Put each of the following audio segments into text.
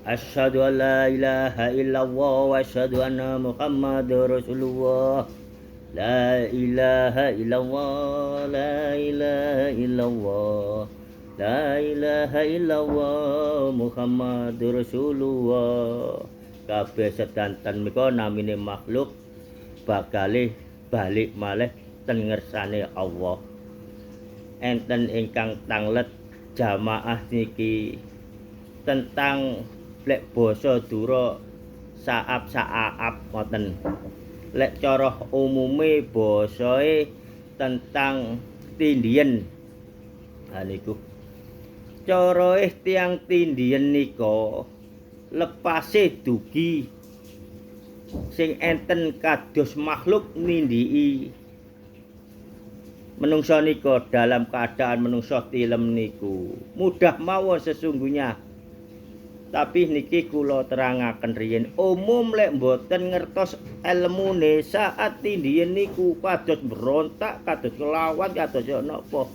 Asyhadu an la ilaha illallah wa asyhadu anna Muhammadar Rasulullah. La ilaha illallah, la ilaha illallah, la ilaha illallah Muhammadur Rasulullah. Kabeh sedanten menika namine makhluk bakale balik malih ten ngersane Allah. Enten ingkang tanglet jamaah niki tentang lek basa Dura saap ngoten. Lek cara umume basae tentang tindien. Ha niku. Carae tiyang tindien nika lepase dugi sing enten kados makhluk nindiki menungsa nika dalam keadaan menungsa tilem niku mudah mawon sesungguhnya. Tapi niki kula terangaken riyin umum lek mboten ngertos elmune saat tindien niku kados berontak, kados nglawan, kados napa.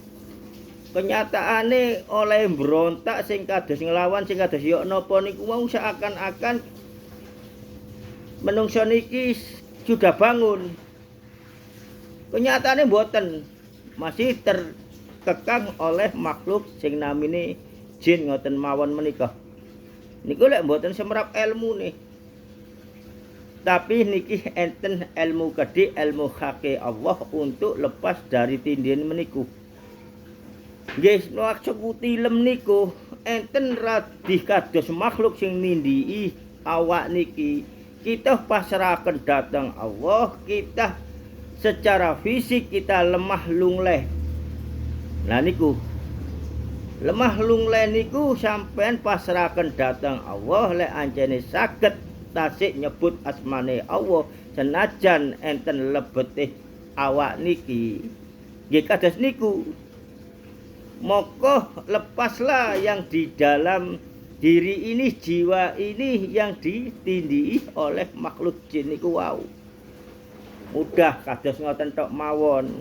Kenyataane oleh berontak sing kados nglawan, sing kados yo napa niku mau seakan-akan menungsa niki sudah bangun. Kenyataane mboten, masih terkekang oleh makhluk sing namine jin ngoten mawon menika. Niku lek mboten semrap ilmune. Tapi niki enten ilmu gedhe, ilmu hake Allah untuk lepas dari tindien meniku. Nggih, maksud tilem niku enten radih kados makhluk sing nindiki awak niki. Kita pasrahaken dhateng Allah, kita secara fisik kita lemah lungleh. Nah niku lemah lungleh niku sampean pasrahaken dhateng Allah lek ancene saged tasik nyebut asmane Allah senajan enten lebetih awak niki. Nggih kados niku. Moko lepaslah yang di dalam diri ini, jiwa ini yang ditindiki oleh makhluk jin niku wau. Mudah kados ngoten tok mawon.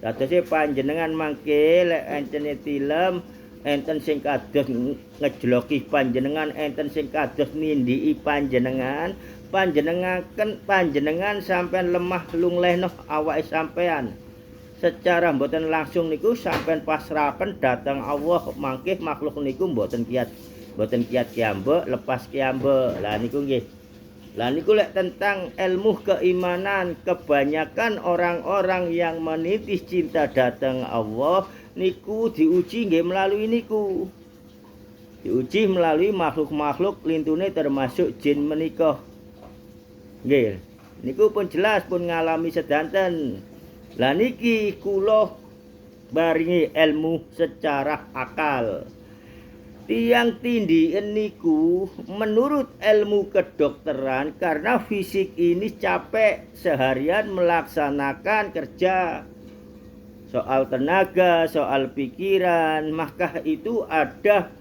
Dadose panjenengan mangke lek ancene tilem enten sing kados ngejloki panjenengan, enten sing kados nindiki panjenengan, panjenengan sampean lemah lunglehno awake sampean. Secara mboten langsung niku sampean pasrahaken dhateng Allah, mangke makhluk niku mboten kiat kiambek, lepas kiambek. Lah niku nggih. Lah niku lek tentang ilmu keimanan, kebanyakan orang-orang yang menitis cinta dhateng Allah niku diuji nggih melalui niku. Diuji melalui makhluk-makhluk lintune termasuk jin menika. Nggih. Niku pun jelas pun ngalami sedanten. Lah niki kula baringi ilmu secara akal. Tiang tindien niku menurut ilmu kedokteran karena fisik ini capek seharian melaksanakan kerja. Soal tenaga, soal pikiran, maka itu ada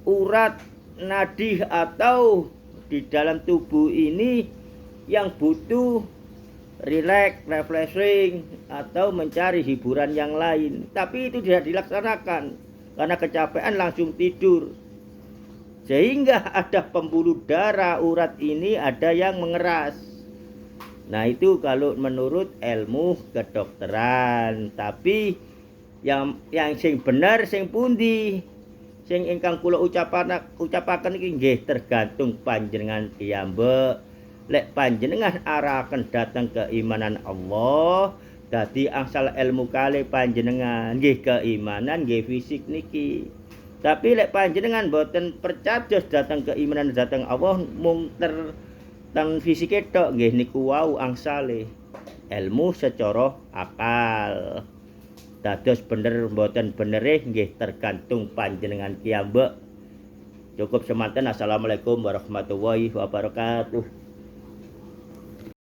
urat nadi atau di dalam tubuh ini yang butuh relax, refreshing atau mencari hiburan yang lain. Tapi itu tidak dilaksanakan karena kecapean langsung tidur. Sehingga ada pembuluh darah urat ini ada yang mengeras. Nah itu kalau menurut ilmu kedokteran. Tapi yang sing bener sing pundi, sing ingkang kula ucapaken iki nggih tergantung panjenengan piyambak. Lek panjenengan arahaken dhateng keimanan Allah, dadi angsal ilmu kalih panjenengan nggih keimanan nggih fisik niki. Tapi lek panjenengan boten percados dhateng keimanan dhateng Allah mung teng fisike tok nggih niku wau angsale ilmu secara akal. Dados bener boten benere nggih tergantung panjenengan piyambak. Cukup semanten. Assalamualaikum warahmatullahi wabarakatuh.